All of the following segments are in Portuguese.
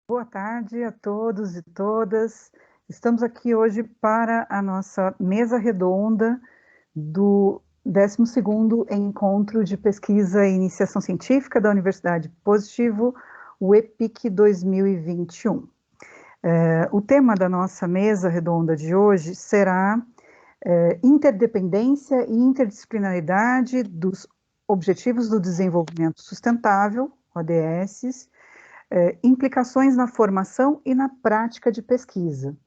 Boa tarde a todos e todas. Estamos aqui hoje para a nossa mesa redonda do 12º Encontro de Pesquisa e Iniciação Científica da Universidade Positivo, o EPIC 2021. O tema da nossa mesa redonda de hoje será interdependência e interdisciplinaridade dos Objetivos do Desenvolvimento Sustentável, ODS, implicações na formação e na prática de pesquisa.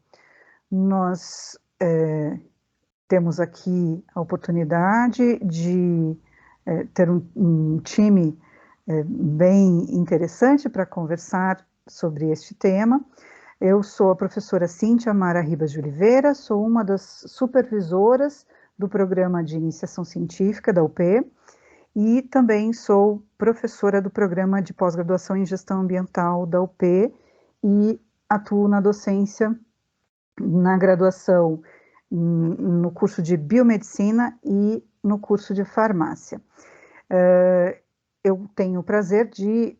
Nós temos aqui a oportunidade de ter um time bem interessante para conversar sobre este tema. Eu sou a professora Cíntia Mara Ribas de Oliveira, sou uma das supervisoras do Programa de Iniciação Científica da UP e também sou professora do Programa de Pós-Graduação em Gestão Ambiental da UP e atuo na docência na graduação no curso de Biomedicina e no curso de Farmácia. Eu tenho o prazer de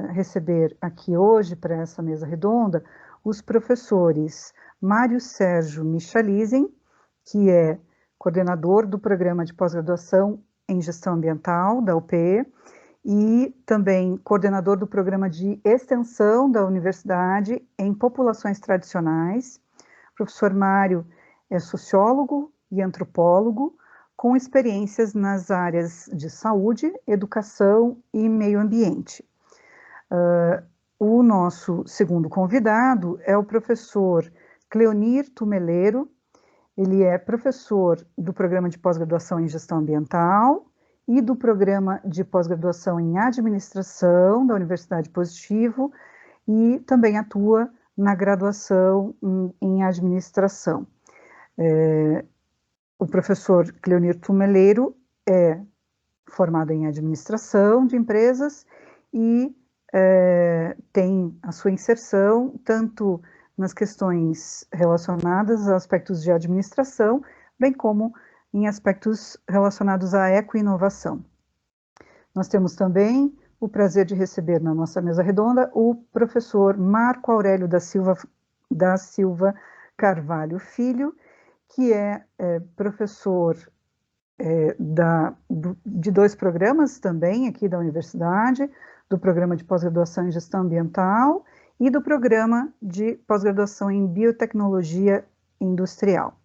receber aqui hoje, para essa mesa redonda, os professores Mário Sérgio Michalizen, que é coordenador do Programa de Pós-Graduação em Gestão Ambiental da UP, e também coordenador do Programa de Extensão da Universidade em Populações Tradicionais. O professor Mário é sociólogo e antropólogo, com experiências nas áreas de saúde, educação e meio ambiente. O nosso segundo convidado é o professor Cleonir Tumeleiro. Ele é professor do Programa de Pós-Graduação em Gestão Ambiental e do Programa de Pós-Graduação em Administração da Universidade Positivo e também atua na graduação em Administração. O professor Cleonir Tumeleiro é formado em Administração de Empresas e tem a sua inserção tanto nas questões relacionadas a aspectos de administração, bem como em aspectos relacionados à eco-inovação. Nós temos também o prazer de receber na nossa mesa redonda o professor Marco Aurélio da Silva Carvalho Filho, que é professor de 2 programas também aqui da universidade, do Programa de Pós-Graduação em Gestão Ambiental e do Programa de Pós-Graduação em Biotecnologia Industrial.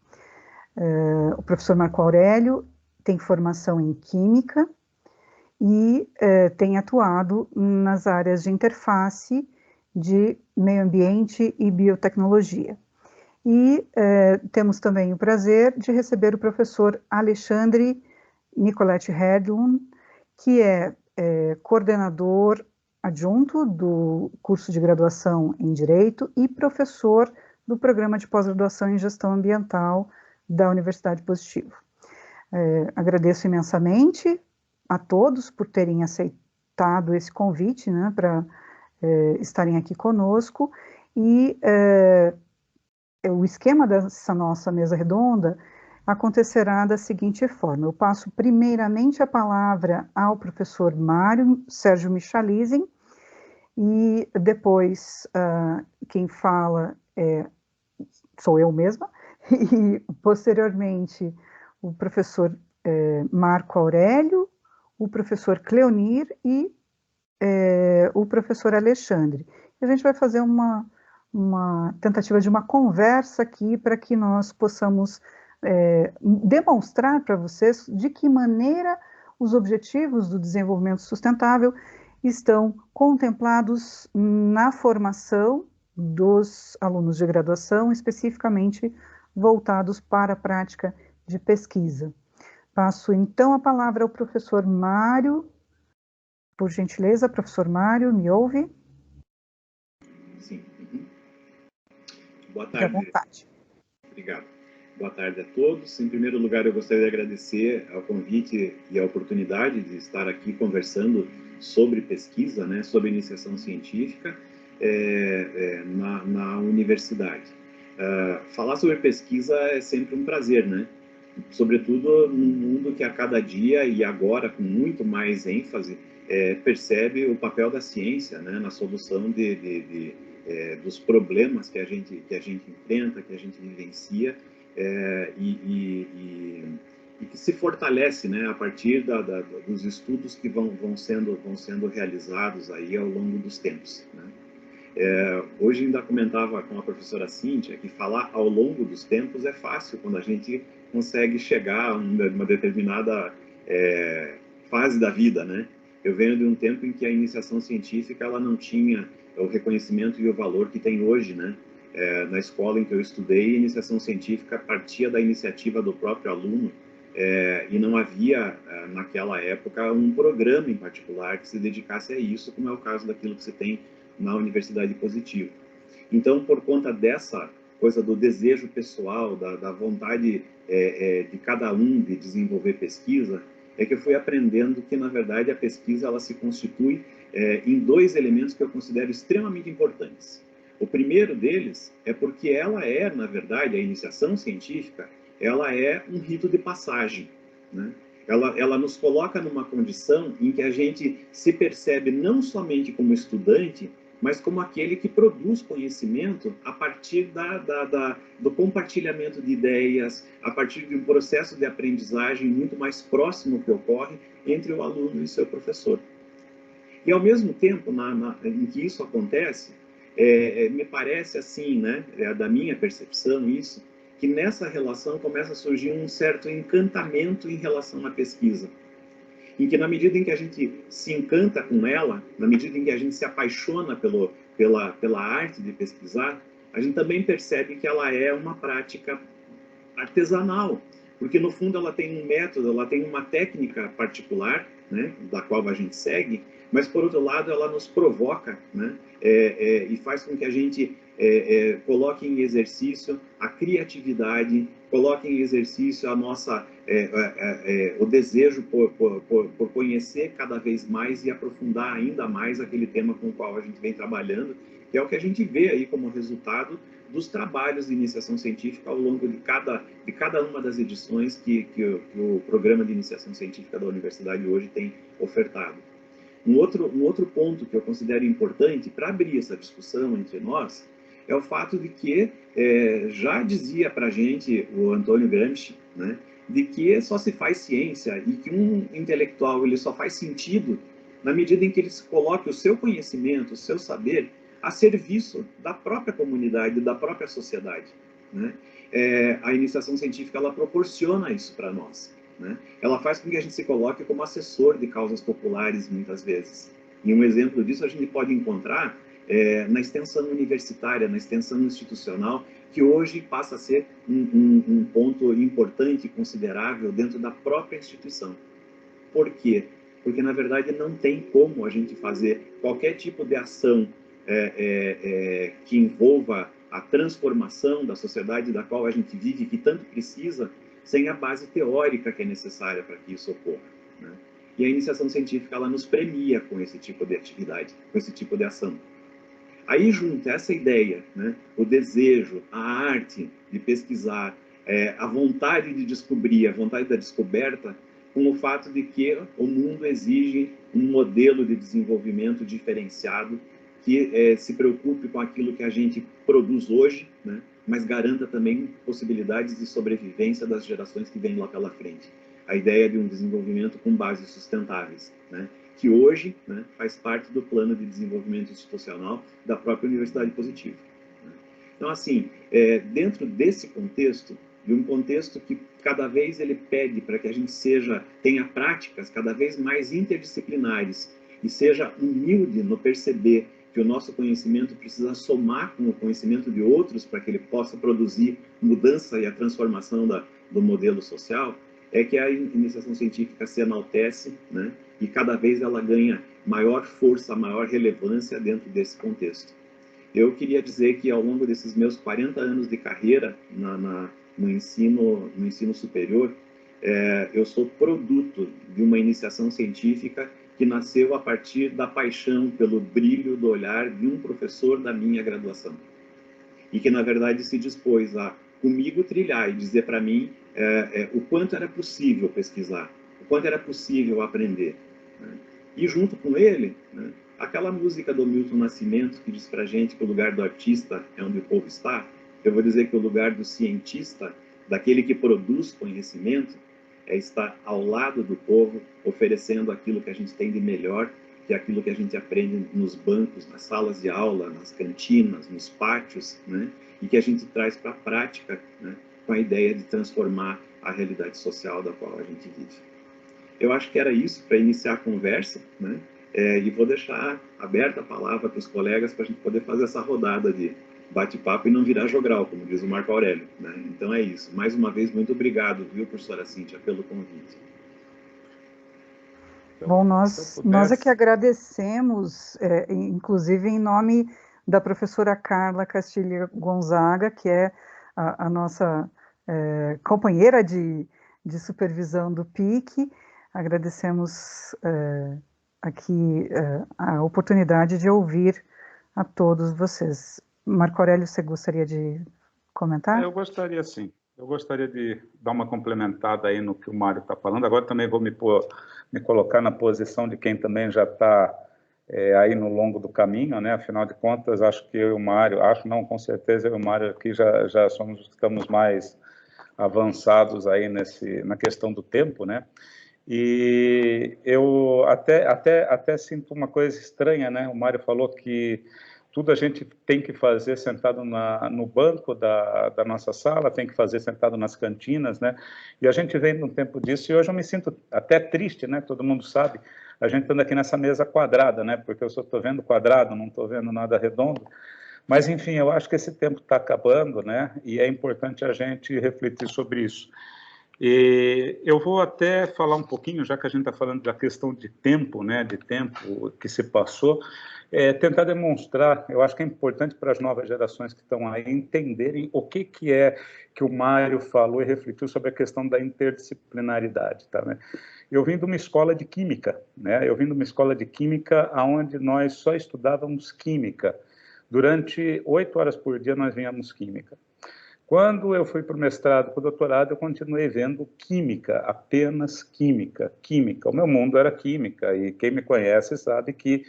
O professor Marco Aurélio tem formação em Química e tem atuado nas áreas de interface de meio ambiente e biotecnologia. E temos também o prazer de receber o professor Alexandre Nicoletti Hedlund, que é coordenador adjunto do curso de graduação em Direito e professor do Programa de Pós-Graduação em Gestão Ambiental da Universidade Positivo. Agradeço imensamente a todos por terem aceitado esse convite, né, para estarem aqui conosco, e o esquema dessa nossa mesa redonda acontecerá da seguinte forma: eu passo primeiramente a palavra ao professor Mário Sérgio Michalizen, e depois quem fala sou eu mesma, e posteriormente o professor Marco Aurélio, o professor Cleonir e o professor Alexandre. A gente vai fazer uma tentativa de uma conversa aqui para que nós possamos demonstrar para vocês de que maneira os objetivos do desenvolvimento sustentável estão contemplados na formação dos alunos de graduação, especificamente voltados para a prática de pesquisa. Passo então a palavra ao professor Mário. Por gentileza, professor Mário, me ouve? Sim. Boa tarde. Fique à vontade. Obrigado. Boa tarde a todos. Em primeiro lugar, eu gostaria de agradecer ao convite e a oportunidade de estar aqui conversando sobre pesquisa, né, sobre iniciação científica na universidade. Falar sobre pesquisa é sempre um prazer, né? Sobretudo num mundo que a cada dia e agora com muito mais ênfase percebe o papel da ciência, né, na solução de dos problemas que a gente enfrenta, que a gente vivencia, e que se fortalece, né, a partir dos estudos que vão sendo realizados aí ao longo dos tempos, né? Hoje ainda comentava com a professora Cíntia que falar ao longo dos tempos é fácil quando a gente consegue chegar a uma determinada fase da vida, né? Eu venho de um tempo em que a iniciação científica ela não tinha o reconhecimento e o valor que tem hoje, né? Na escola em que eu estudei, a iniciação científica partia da iniciativa do próprio aluno, e não havia, naquela época, um programa em particular que se dedicasse a isso, como é o caso daquilo que se tem na Universidade Positivo. Então, por conta dessa coisa do desejo pessoal, da vontade de cada um de desenvolver pesquisa, é que eu fui aprendendo que, na verdade, a pesquisa ela se constitui em dois elementos que eu considero extremamente importantes. O primeiro deles é porque ela na verdade, a iniciação científica, ela é um rito de passagem, né? Ela nos coloca numa condição em que a gente se percebe não somente como estudante, mas como aquele que produz conhecimento a partir do compartilhamento de ideias, a partir de um processo de aprendizagem muito mais próximo que ocorre entre o aluno e seu professor. E, ao mesmo tempo, em que isso acontece, me parece assim, né, da minha percepção isso, que nessa relação começa a surgir um certo encantamento em relação à pesquisa. Em que, na medida em que a gente se encanta com ela, na medida em que a gente se apaixona pela arte de pesquisar, a gente também percebe que ela é uma prática artesanal, porque, no fundo, ela tem um método, ela tem uma técnica particular, né, da qual a gente segue, mas, por outro lado, ela nos provoca, né, e faz com que a gente coloque em exercício a criatividade, coloque em exercício a nossa, o desejo por conhecer cada vez mais e aprofundar ainda mais aquele tema com o qual a gente vem trabalhando, que é o que a gente vê aí como resultado dos trabalhos de iniciação científica ao longo de cada uma das edições que o programa de iniciação científica da universidade hoje tem ofertado. Um outro ponto que eu considero importante para abrir essa discussão entre nós é o fato de que, já dizia para a gente o Antônio Gramsci, né, de que só se faz ciência e que um intelectual ele só faz sentido na medida em que ele coloque o seu conhecimento, o seu saber, a serviço da própria comunidade, da própria sociedade, né? A iniciação científica ela proporciona isso para nós, né? Ela faz com que a gente se coloque como assessor de causas populares, muitas vezes. E um exemplo disso a gente pode encontrar na extensão universitária, na extensão institucional, que hoje passa a ser um ponto importante e considerável dentro da própria instituição. Por quê? Porque, na verdade, não tem como a gente fazer qualquer tipo de ação que envolva a transformação da sociedade da qual a gente vive, que tanto precisa, sem a base teórica que é necessária para que isso ocorra, né? E a iniciação científica ela nos premia com esse tipo de atividade, com esse tipo de ação. Aí junta essa ideia, né, o desejo, a arte de pesquisar, a vontade de descobrir, a vontade da descoberta, com o fato de que o mundo exige um modelo de desenvolvimento diferenciado que se preocupe com aquilo que a gente produz hoje, né, mas garanta também possibilidades de sobrevivência das gerações que vêm lá pela frente. A ideia de um desenvolvimento com bases sustentáveis, né, que hoje, né, faz parte do plano de desenvolvimento institucional da própria Universidade Positivo, né? Então, assim, dentro desse contexto, de um contexto que cada vez ele pede para que a gente tenha práticas cada vez mais interdisciplinares e seja humilde no perceber que o nosso conhecimento precisa somar com o conhecimento de outros para que ele possa produzir mudança e a transformação do modelo social, é que a iniciação científica se enaltece, né, e cada vez ela ganha maior força, maior relevância dentro desse contexto. Eu queria dizer que ao longo desses meus 40 anos de carreira no ensino superior, eu sou produto de uma iniciação científica que nasceu a partir da paixão pelo brilho do olhar de um professor da minha graduação. E que, na verdade, se dispôs a, comigo, trilhar e dizer para mim o quanto era possível pesquisar, o quanto era possível aprender, né? E, junto com ele, né, Aquela música do Milton Nascimento que diz para a gente que o lugar do artista é onde o povo está, eu vou dizer que o lugar do cientista, daquele que produz conhecimento, é estar ao lado do povo, oferecendo aquilo que a gente tem de melhor, que é aquilo que a gente aprende nos bancos, nas salas de aula, nas cantinas, nos pátios, né? E que a gente traz para a prática, né? Com a ideia de transformar a realidade social da qual a gente vive. Eu acho que era isso para iniciar a conversa, né? E vou deixar aberta a palavra para os colegas para a gente poder fazer essa rodada de bate-papo e não virar jogral, como diz o Marco Aurélio, né? Então é isso. Mais uma vez, muito obrigado, viu, professora Cíntia, pelo convite. Bom, nós é que agradecemos, inclusive em nome da professora Carla Castilho Gonzaga, que é a nossa companheira de supervisão do PIC. Agradecemos aqui a oportunidade de ouvir a todos vocês. Marco Aurélio, você gostaria de comentar? Eu gostaria, sim. Eu gostaria de dar uma complementada aí no que o Mário está falando. Agora também vou me colocar na posição de quem também já está aí no longo do caminho, né? Afinal de contas, acho que eu e o Mário, com certeza eu e o Mário aqui já estamos mais avançados aí na questão do tempo, né? E eu até sinto uma coisa estranha, né? O Mário falou que tudo a gente tem que fazer sentado no banco da nossa sala, tem que fazer sentado nas cantinas, né? E a gente vem num tempo disso, e hoje eu me sinto até triste, né? Todo mundo sabe, a gente anda aqui nessa mesa quadrada, né? Porque eu só estou vendo quadrado, não estou vendo nada redondo. Mas, enfim, eu acho que esse tempo está acabando, né? E é importante a gente refletir sobre isso. E eu vou até falar um pouquinho, já que a gente está falando da questão de tempo, né? De tempo que se passou, tentar demonstrar, eu acho que é importante para as novas gerações que estão aí entenderem o que é que o Mário falou e refletiu sobre a questão da interdisciplinaridade, tá, né? Eu vim de uma escola de química, né? Eu vim de uma escola de química onde nós só estudávamos química. Durante 8 horas por dia nós vínhamos química. Quando eu fui para o mestrado, para o doutorado, eu continuei vendo química, apenas química, química. O meu mundo era química, e quem me conhece sabe que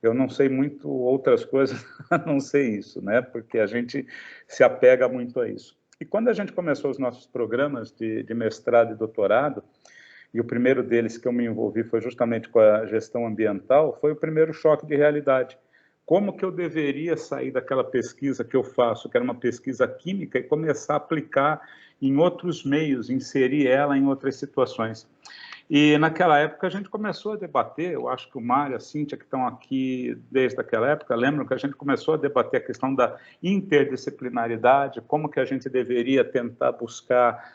eu não sei muito outras coisas a não ser isso, né? Porque a gente se apega muito a isso. E quando a gente começou os nossos programas de mestrado e doutorado, e o primeiro deles que eu me envolvi foi justamente com a gestão ambiental, foi o primeiro choque de realidade. Como que eu deveria sair daquela pesquisa que eu faço, que era uma pesquisa química, e começar a aplicar em outros meios, inserir ela em outras situações? E naquela época a gente começou a debater, eu acho que o Mário, a Cíntia, que estão aqui desde aquela época, lembram que a gente começou a debater a questão da interdisciplinaridade, como que a gente deveria tentar buscar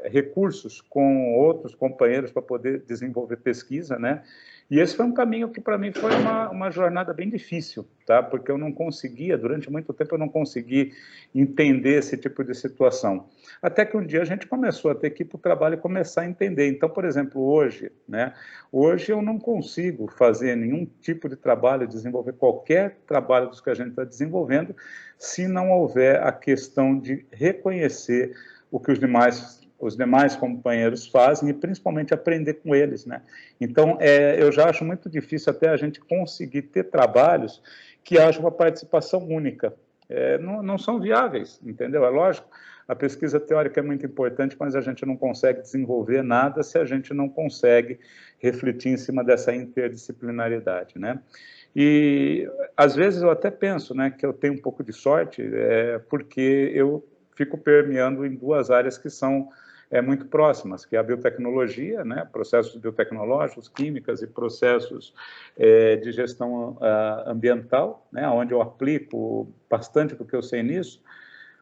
recursos com outros companheiros para poder desenvolver pesquisa, né? E esse foi um caminho que para mim foi uma jornada bem difícil, tá? Porque eu não conseguia, durante muito tempo eu não consegui entender esse tipo de situação. Até que um dia a gente começou a ter que ir para o trabalho e começar a entender. Então, por exemplo, hoje, né? Hoje eu não consigo fazer nenhum tipo de trabalho, desenvolver qualquer trabalho dos que a gente está desenvolvendo, se não houver a questão de reconhecer o que os demais companheiros fazem e principalmente aprender com eles, né? Então, eu já acho muito difícil até a gente conseguir ter trabalhos que haja uma participação única. Não são viáveis, entendeu? É lógico, a pesquisa teórica é muito importante, mas a gente não consegue desenvolver nada se a gente não consegue refletir em cima dessa interdisciplinaridade, né? E, às vezes, eu até penso, né, que eu tenho um pouco de sorte, porque eu fico permeando em 2 áreas que são muito próximas, que é a biotecnologia, né, processos biotecnológicos, químicas e processos de gestão ambiental, né, onde eu aplico bastante do que eu sei nisso,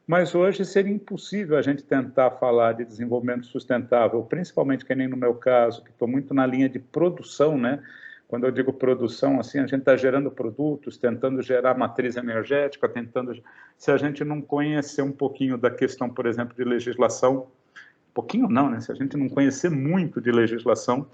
mas hoje seria impossível a gente tentar falar de desenvolvimento sustentável, principalmente que nem no meu caso, que estou muito na linha de produção, né? Quando eu digo produção, assim, a gente está gerando produtos, tentando gerar matriz energética, se a gente não conhecer um pouquinho da questão, por exemplo, de legislação, pouquinho não, né? Se a gente não conhecer muito de legislação,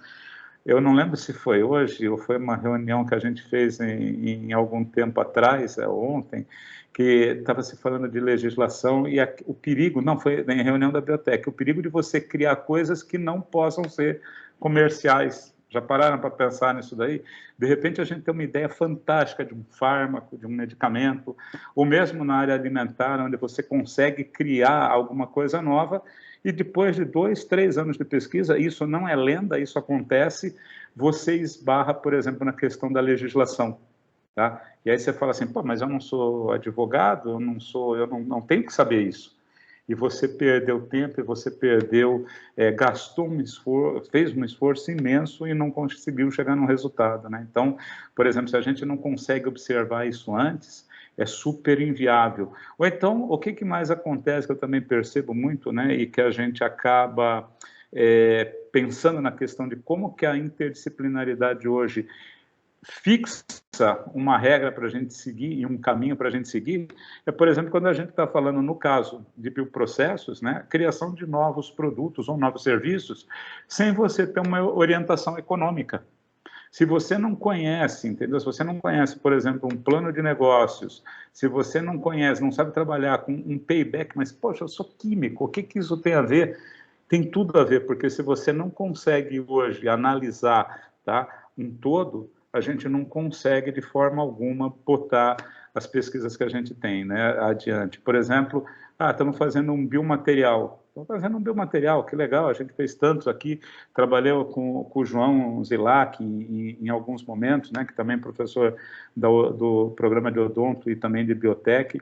eu não lembro se foi hoje ou foi uma reunião que a gente fez em algum tempo atrás, ontem, que estava se falando de legislação e o perigo, não foi em reunião da Biotec, o perigo de você criar coisas que não possam ser comerciais, Já pararam para pensar nisso daí? De repente a gente tem uma ideia fantástica de um fármaco, de um medicamento, ou mesmo na área alimentar, onde você consegue criar alguma coisa nova, e depois de 2, 3 anos de pesquisa, isso não é lenda, isso acontece, você esbarra, por exemplo, na questão da legislação. Tá? E aí você fala assim, pô, mas eu não sou advogado, eu não tenho que saber isso. E você perdeu tempo, e você perdeu, gastou um esforço, fez um esforço imenso e não conseguiu chegar no resultado, né? Então, por exemplo, se a gente não consegue observar isso antes, é super inviável. Ou então, o que mais acontece, que eu também percebo muito, né, e que a gente acaba pensando na questão de como que a interdisciplinaridade hoje fixa uma regra para a gente seguir e um caminho para a gente seguir, por exemplo, quando a gente está falando, no caso de bioprocessos, né, criação de novos produtos ou novos serviços, sem você ter uma orientação econômica. Se você não conhece, entendeu? Se você não conhece, por exemplo, um plano de negócios, se você não conhece, não sabe trabalhar com um payback, mas, poxa, eu sou químico, o que isso tem a ver? Tem tudo a ver, porque se você não consegue hoje analisar, tá, um todo, a gente não consegue de forma alguma botar as pesquisas que a gente tem, né, adiante. Por exemplo, estamos fazendo um biomaterial. Estamos fazendo um biomaterial, que legal, a gente fez tantos aqui, trabalhei com o João Zilac em alguns momentos, né, que também é professor do programa de odonto e também de biotech.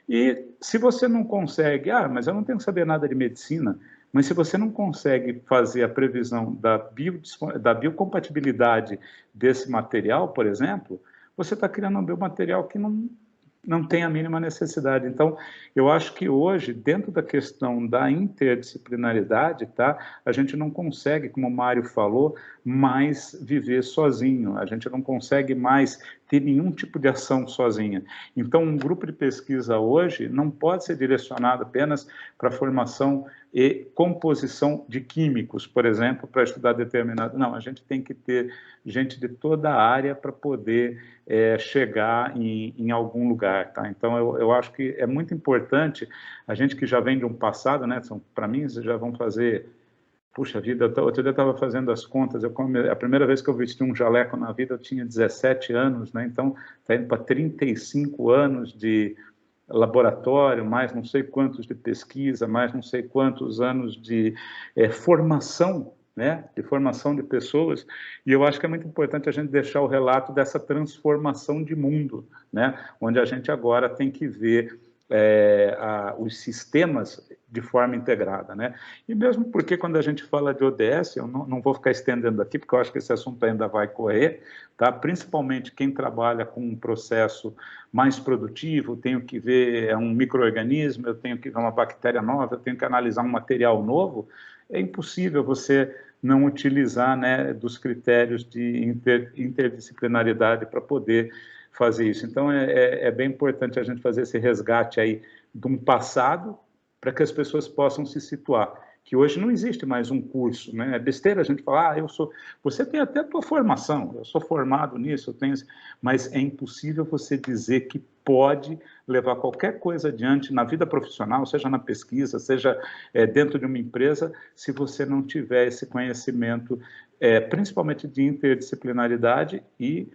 E se você não consegue, mas eu não tenho que saber nada de medicina, mas se você não consegue fazer a previsão da biocompatibilidade desse material, por exemplo, você está criando um biomaterial que não tem a mínima necessidade. Então, eu acho que hoje, dentro da questão da interdisciplinaridade, tá, a gente não consegue, como o Mário falou, mais viver sozinho, a gente não consegue mais ter nenhum tipo de ação sozinha. Então, um grupo de pesquisa hoje não pode ser direcionado apenas para a formação e composição de químicos, por exemplo, para estudar determinado... Não, a gente tem que ter gente de toda a área para poder chegar em algum lugar, tá? Então, eu acho que é muito importante, a gente que já vem de um passado, né? Para mim, vocês já vão fazer... Puxa vida, outro dia eu estava fazendo as contas, a primeira vez que eu vesti um jaleco na vida eu tinha 17 anos, né? Então está indo para 35 anos de laboratório, mais não sei quantos de pesquisa, mais não sei quantos anos de formação, né? De formação de pessoas, e eu acho que é muito importante a gente deixar o relato dessa transformação de mundo, né? Onde a gente agora tem que ver os sistemas de forma integrada, né? E mesmo porque quando a gente fala de ODS, eu não vou ficar estendendo aqui, porque eu acho que esse assunto ainda vai correr, tá? Principalmente quem trabalha com um processo mais produtivo, tenho que ver um micro-organismo, eu tenho que ver uma bactéria nova, eu tenho que analisar um material novo, é impossível você não utilizar, né, dos critérios de interdisciplinaridade para poder fazer isso. Então, é bem importante a gente fazer esse resgate aí de um passado para que as pessoas possam se situar, que hoje não existe mais um curso, né? É besteira a gente falar, você tem até a tua formação, eu sou formado nisso, eu tenho... mas é impossível você dizer que pode levar qualquer coisa adiante na vida profissional, seja na pesquisa, seja dentro de uma empresa, se você não tiver esse conhecimento, principalmente de interdisciplinaridade e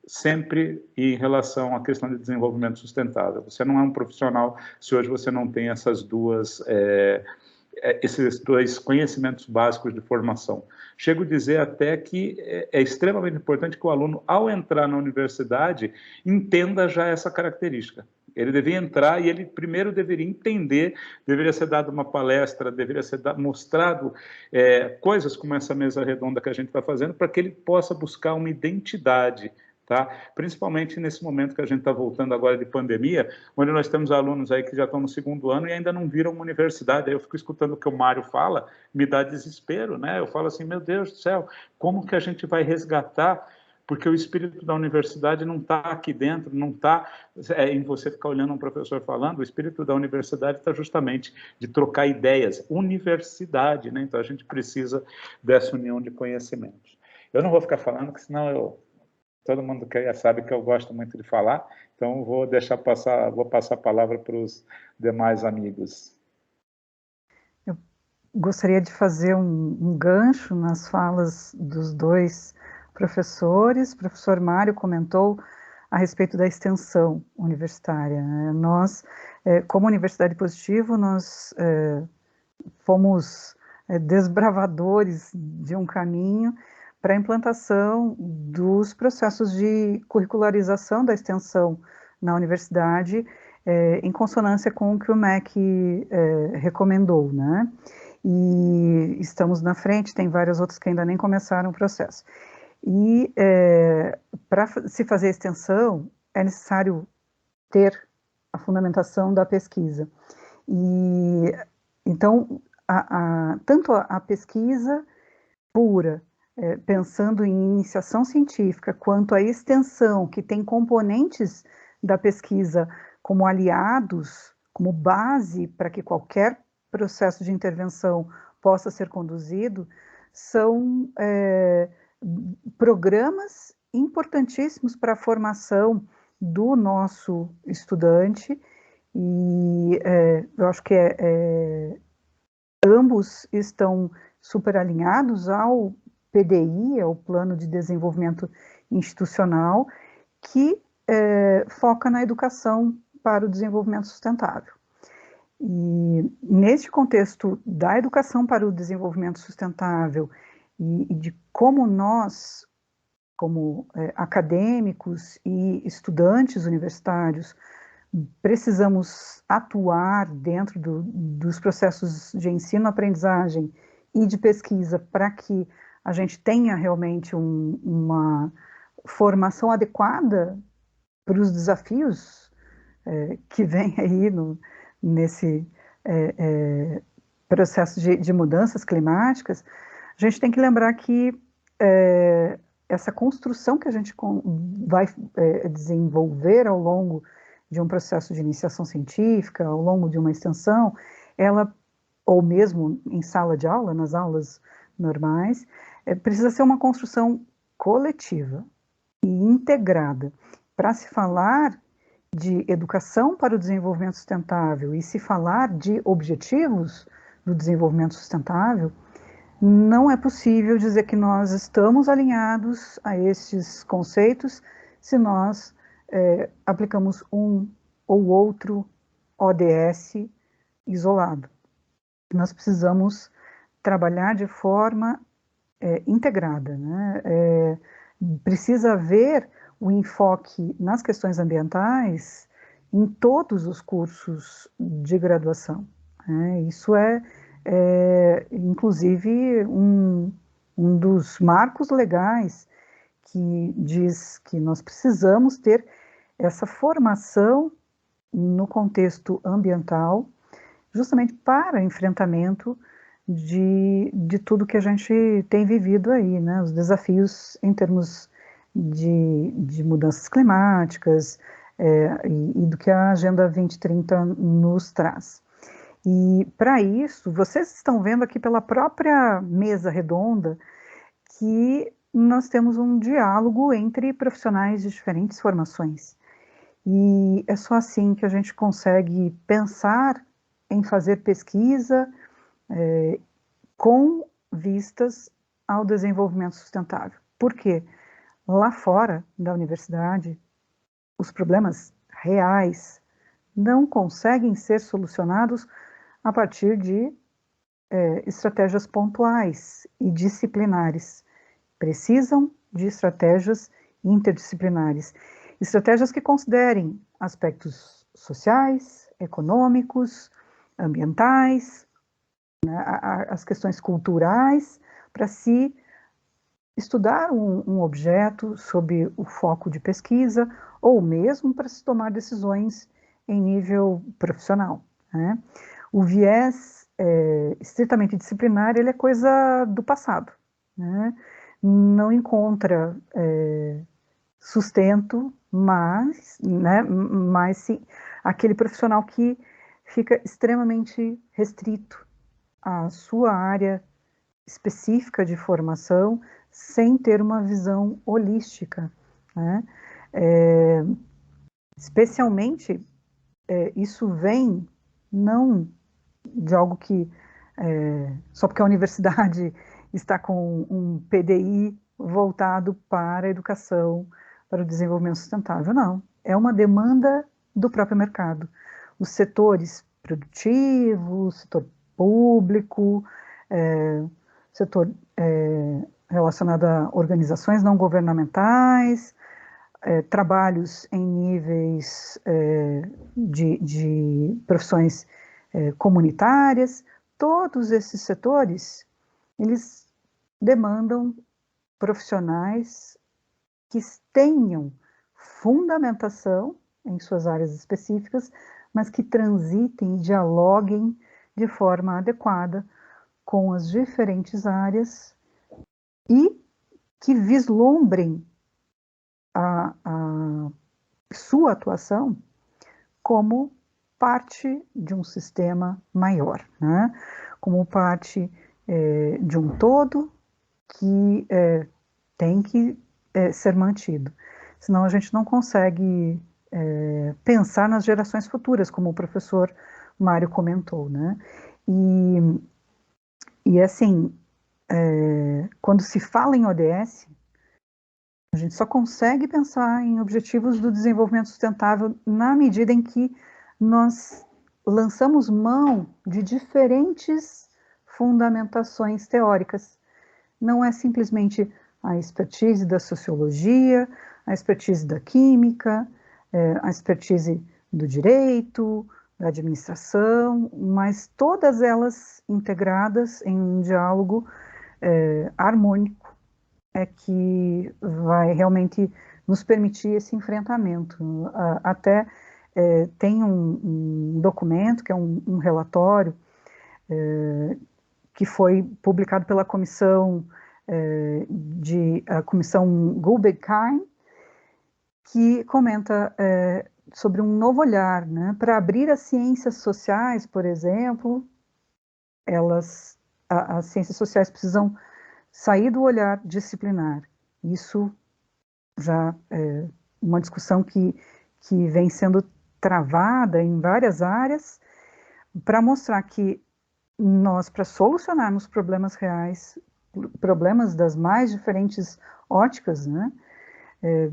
sempre em relação à questão de desenvolvimento sustentável. Você não é um profissional se hoje você não tem esses dois conhecimentos básicos de formação. Chego a dizer até que é extremamente importante que o aluno, ao entrar na universidade, entenda já essa característica. Ele deveria entrar e ele primeiro deveria entender, deveria ser dado uma palestra, deveria ser mostrado coisas como essa mesa redonda que a gente está fazendo, para que ele possa buscar uma identidade, tá? Principalmente nesse momento que a gente está voltando agora de pandemia, onde nós temos alunos aí que já estão no segundo ano e ainda não viram uma universidade. Aí eu fico escutando o que o Mário fala, me dá desespero, né? Eu falo assim, meu Deus do céu, como que a gente vai resgatar? Porque o espírito da universidade não está aqui dentro, não está em você ficar olhando um professor falando, o espírito da universidade está justamente de trocar ideias, universidade, né? Então a gente precisa dessa união de conhecimentos. Eu não vou ficar falando, porque senão todo mundo sabe que eu gosto muito de falar, então vou passar a palavra para os demais amigos. gostaria de fazer um gancho nas falas dos dois professores. O professor Mário comentou a respeito da extensão universitária, né? Nós, como Universidade Positivo, nós fomos desbravadores de um caminho para a implantação dos processos de curricularização da extensão na universidade, em consonância com o que o MEC recomendou, né? E estamos na frente, tem várias outras que ainda nem começaram o processo. E para se fazer extensão, é necessário ter a fundamentação da pesquisa. E então, tanto a pesquisa pura, pensando em iniciação científica, quanto a extensão, que tem componentes da pesquisa como aliados, como base para que qualquer processo de intervenção possa ser conduzido, são programas importantíssimos para a formação do nosso estudante, e eu acho que ambos estão super alinhados ao PDI, ao Plano de Desenvolvimento Institucional, que foca na educação para o desenvolvimento sustentável. E neste contexto da educação para o desenvolvimento sustentável e de como nós, como acadêmicos e estudantes universitários, precisamos atuar dentro dos processos de ensino-aprendizagem e de pesquisa para que a gente tenha realmente uma formação adequada para os desafios que vem aí nesse processo de mudanças climáticas. A gente tem que lembrar que essa construção que a gente vai desenvolver ao longo de um processo de iniciação científica, ao longo de uma extensão, ela, ou mesmo em sala de aula, nas aulas normais, precisa ser uma construção coletiva e integrada. Para se falar de educação para o desenvolvimento sustentável e se falar de objetivos do desenvolvimento sustentável, não é possível dizer que nós estamos alinhados a estes conceitos se nós aplicamos um ou outro ODS isolado. Nós precisamos trabalhar de forma integrada, né? Precisa haver o enfoque nas questões ambientais em todos os cursos de graduação, né? Isso inclusive, um dos marcos legais que diz que nós precisamos ter essa formação no contexto ambiental, justamente para enfrentamento de tudo que a gente tem vivido aí, né? Os desafios em termos de mudanças climáticas e do que a Agenda 2030 nos traz. E para isso, vocês estão vendo aqui pela própria mesa redonda que nós temos um diálogo entre profissionais de diferentes formações. E é só assim que a gente consegue pensar em fazer pesquisa com vistas ao desenvolvimento sustentável. Por quê? Lá fora da universidade, os problemas reais não conseguem ser solucionados a partir de estratégias pontuais e disciplinares. Precisam de estratégias interdisciplinares. Estratégias que considerem aspectos sociais, econômicos, ambientais, né, as questões culturais, para se estudar um objeto sob o foco de pesquisa, ou mesmo para se tomar decisões em nível profissional, né? O viés estritamente disciplinar, ele é coisa do passado, né? Não encontra sustento, mas sim, aquele profissional que fica extremamente restrito à sua área específica de formação, sem ter uma visão holística, né? Especialmente, isso vem não de algo que só porque a universidade está com um PDI voltado para a educação, para o desenvolvimento sustentável. Não, é uma demanda do próprio mercado. Os setores produtivos, setor público, setor relacionado a organizações não governamentais, trabalhos em níveis de profissões comunitárias, todos esses setores, eles demandam profissionais que tenham fundamentação em suas áreas específicas, mas que transitem e dialoguem de forma adequada com as diferentes áreas e que vislumbrem a sua atuação como parte de um sistema maior, né? Como parte de um todo que tem que ser mantido. Senão a gente não consegue pensar nas gerações futuras, como o professor Mário comentou, né? E assim, quando se fala em ODS, a gente só consegue pensar em objetivos do desenvolvimento sustentável na medida em que nós lançamos mão de diferentes fundamentações teóricas. Não é simplesmente a expertise da sociologia, a expertise da química, a expertise do direito, da administração, mas todas elas integradas em um diálogo harmônico que vai realmente nos permitir esse enfrentamento. Até tem um documento, que é um relatório, que foi publicado pela comissão a comissão Gulbenkian, que comenta sobre um novo olhar, né, para abrir as ciências sociais, por exemplo, as ciências sociais precisam sair do olhar disciplinar. Isso já é uma discussão que vem sendo travada em várias áreas, para mostrar que nós, para solucionarmos problemas reais, problemas das mais diferentes óticas, né,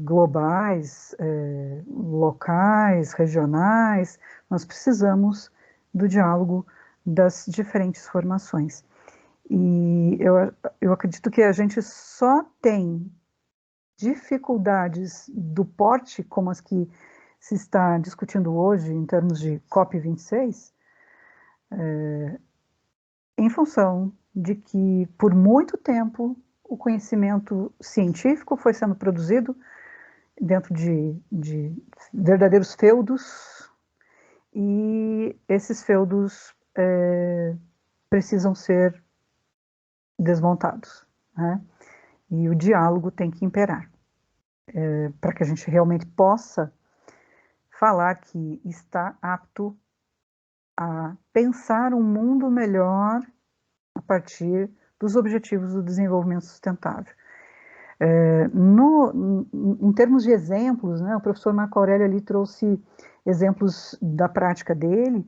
globais, locais, regionais, nós precisamos do diálogo das diferentes formações. E eu acredito que a gente só tem dificuldades do porte como as que se está discutindo hoje em termos de COP26, em função de que, por muito tempo, o conhecimento científico foi sendo produzido dentro de verdadeiros feudos, e esses feudos precisam ser desmontados, né? E o diálogo tem que imperar, para que a gente realmente possa falar que está apto a pensar um mundo melhor a partir dos objetivos do desenvolvimento sustentável. Em termos de exemplos, né, o professor Marco Aurélio ali trouxe exemplos da prática dele.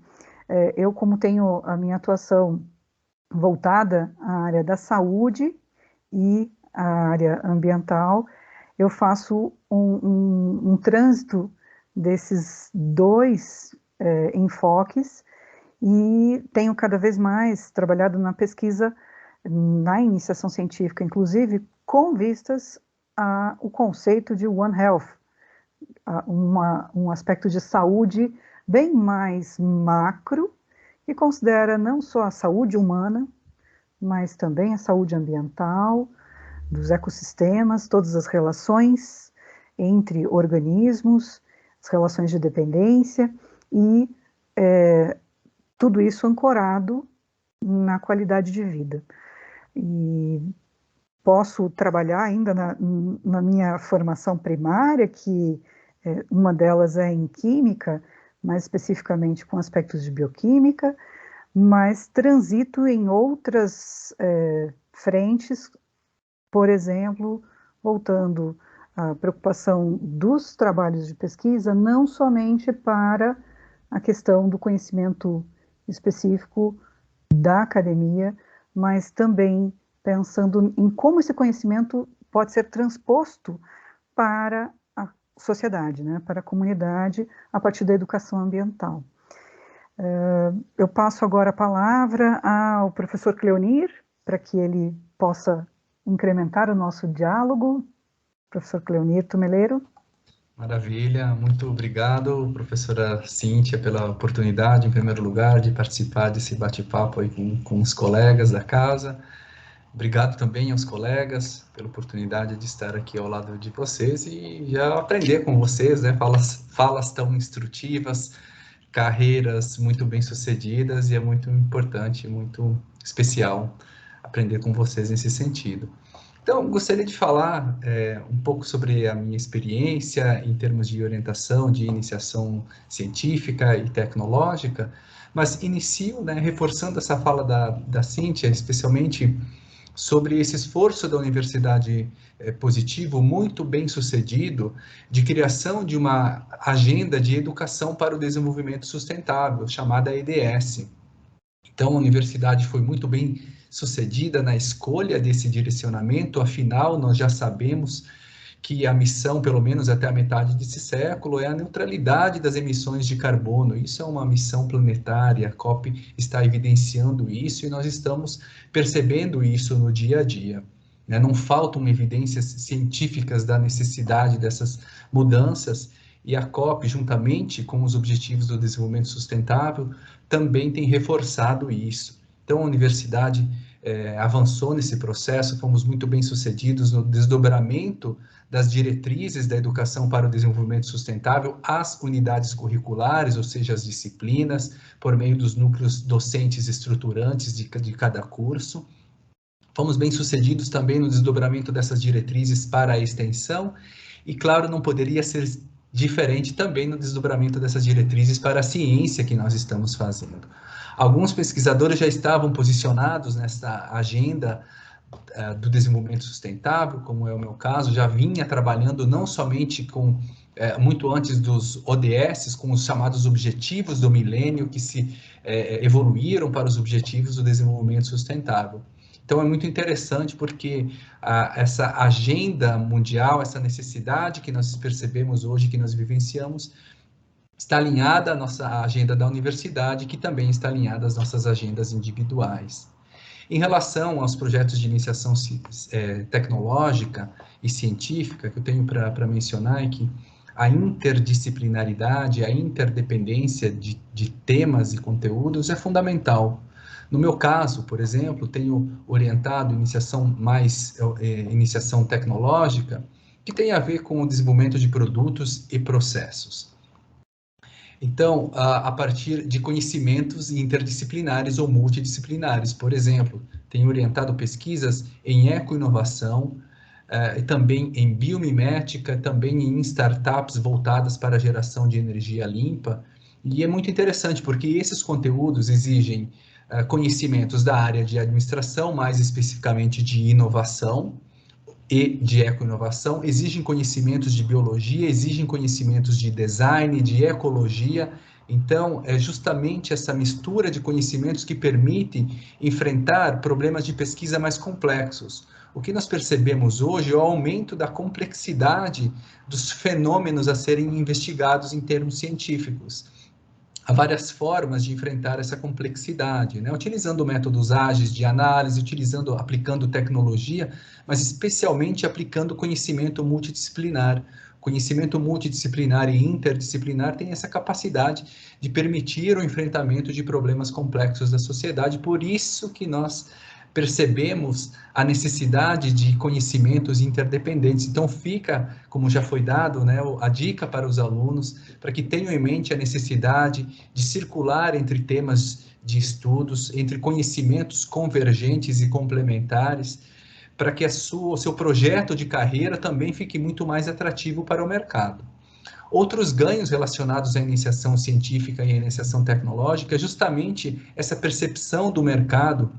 Eu, como tenho a minha atuação voltada à área da saúde e à área ambiental, eu faço um trânsito desses dois enfoques e tenho cada vez mais trabalhado na pesquisa, na iniciação científica, inclusive com vistas ao conceito de One Health, um aspecto de saúde bem mais macro, que considera não só a saúde humana, mas também a saúde ambiental, dos ecossistemas, todas as relações entre organismos, as relações de dependência e tudo isso ancorado na qualidade de vida. E posso trabalhar ainda na minha formação primária, que uma delas é em química, mais especificamente com aspectos de bioquímica, mas transito em outras frentes, por exemplo, voltando à preocupação dos trabalhos de pesquisa, não somente para a questão do conhecimento específico da academia, mas também pensando em como esse conhecimento pode ser transposto para a sociedade, né, para a comunidade, a partir da educação ambiental. Eu passo agora a palavra ao professor Cleonir, para que ele possa incrementar o nosso diálogo. Professor Cleonir Tumeleiro. Maravilha, muito obrigado, professora Cíntia, pela oportunidade, em primeiro lugar, de participar desse bate-papo aí com os colegas da casa. Obrigado também aos colegas pela oportunidade de estar aqui ao lado de vocês e já aprender com vocês, né? Falas tão instrutivas, carreiras muito bem-sucedidas, e é muito importante, muito especial aprender com vocês nesse sentido. Então, gostaria de falar um pouco sobre a minha experiência em termos de orientação, de iniciação científica e tecnológica, mas inicio, né, reforçando essa fala da Cíntia, especialmente sobre esse esforço da Universidade Positivo, muito bem sucedido, de criação de uma agenda de educação para o desenvolvimento sustentável, chamada EDS. Então, a universidade foi muito bem sucedida na escolha desse direcionamento, afinal, nós já sabemos que a missão, pelo menos até a metade desse século, é a neutralidade das emissões de carbono. Isso é uma missão planetária, a COP está evidenciando isso e nós estamos percebendo isso no dia a dia. Não faltam evidências científicas da necessidade dessas mudanças, e a COP, juntamente com os Objetivos do Desenvolvimento Sustentável, também tem reforçado isso. Então, a universidade avançou nesse processo, fomos muito bem-sucedidos no desdobramento das diretrizes da educação para o desenvolvimento sustentável às unidades curriculares, ou seja, as disciplinas, por meio dos núcleos docentes estruturantes de cada curso. Fomos bem-sucedidos também no desdobramento dessas diretrizes para a extensão e, claro, não poderia ser diferente também no desdobramento dessas diretrizes para a ciência que nós estamos fazendo. Alguns pesquisadores já estavam posicionados nessa agenda do desenvolvimento sustentável, como é o meu caso, já vinha trabalhando não somente com, muito antes dos ODS, com os chamados Objetivos do Milênio, que se evoluíram para os Objetivos do Desenvolvimento Sustentável. Então, é muito interessante porque essa agenda mundial, essa necessidade que nós percebemos hoje, que nós vivenciamos, está alinhada à nossa agenda da universidade, que também está alinhada às nossas agendas individuais. Em relação aos projetos de iniciação tecnológica e científica, que eu tenho para mencionar, é que a interdisciplinaridade, a interdependência de temas e conteúdos é fundamental. No meu caso, por exemplo, tenho orientado iniciação tecnológica, que tem a ver com o desenvolvimento de produtos e processos. Então, a partir de conhecimentos interdisciplinares ou multidisciplinares, por exemplo, tenho orientado pesquisas em ecoinovação, e também em biomimética, também em startups voltadas para a geração de energia limpa, e é muito interessante porque esses conteúdos exigem conhecimentos da área de administração, mais especificamente de inovação e de ecoinovação, exigem conhecimentos de biologia, exigem conhecimentos de design, de ecologia. Então, é justamente essa mistura de conhecimentos que permite enfrentar problemas de pesquisa mais complexos. O que nós percebemos hoje é o aumento da complexidade dos fenômenos a serem investigados em termos científicos. Há várias formas de enfrentar essa complexidade, né? Utilizando métodos ágeis de análise, aplicando tecnologia, mas especialmente aplicando conhecimento multidisciplinar. Conhecimento multidisciplinar e interdisciplinar tem essa capacidade de permitir o enfrentamento de problemas complexos da sociedade, por isso que nós percebemos a necessidade de conhecimentos interdependentes. Então fica, como já foi dado, né, a dica para os alunos, para que tenham em mente a necessidade de circular entre temas de estudos, entre conhecimentos convergentes e complementares, para que o seu projeto de carreira também fique muito mais atrativo para o mercado. Outros ganhos relacionados à iniciação científica e à iniciação tecnológica é justamente essa percepção do mercado,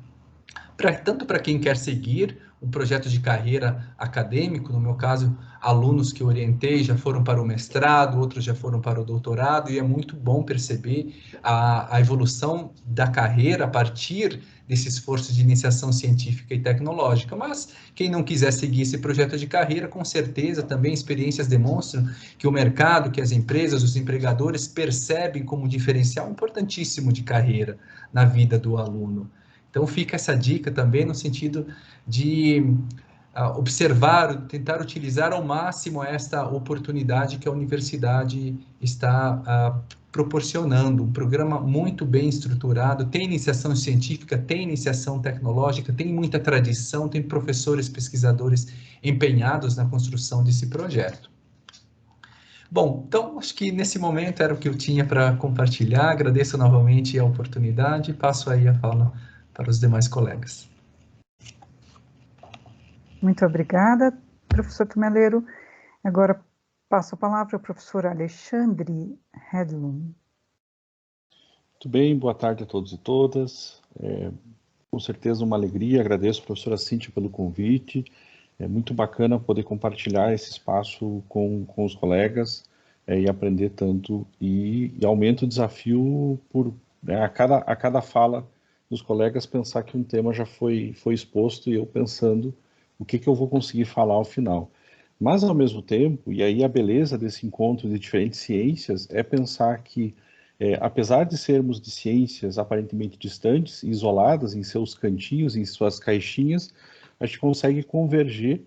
tanto para quem quer seguir um projeto de carreira acadêmico. No meu caso, alunos que eu orientei já foram para o mestrado, outros já foram para o doutorado, e é muito bom perceber a evolução da carreira a partir desse esforço de iniciação científica e tecnológica. Mas quem não quiser seguir esse projeto de carreira, com certeza também experiências demonstram que o mercado, que as empresas, os empregadores percebem como um diferencial importantíssimo de carreira na vida do aluno. Então fica essa dica também no sentido de observar, tentar utilizar ao máximo esta oportunidade que a universidade está proporcionando. Um programa muito bem estruturado, tem iniciação científica, tem iniciação tecnológica, tem muita tradição, tem professores, pesquisadores empenhados na construção desse projeto. Bom, então acho que nesse momento era o que eu tinha para compartilhar. Agradeço novamente a oportunidade e passo aí a fala para os demais colegas. Muito obrigada, professor Tumeleiro. Agora passo a palavra ao professor Alexandre Hedlund. Muito bem, boa tarde a todos e todas. Com certeza uma alegria, agradeço a professora Cíntia pelo convite. É muito bacana poder compartilhar esse espaço com os colegas e aprender tanto, e aumenta o desafio por a cada fala dos colegas pensar que um tema já foi exposto e eu pensando o que eu vou conseguir falar ao final. Mas, ao mesmo tempo, e aí a beleza desse encontro de diferentes ciências é pensar que, apesar de sermos de ciências aparentemente distantes, isoladas em seus cantinhos, em suas caixinhas, a gente consegue converger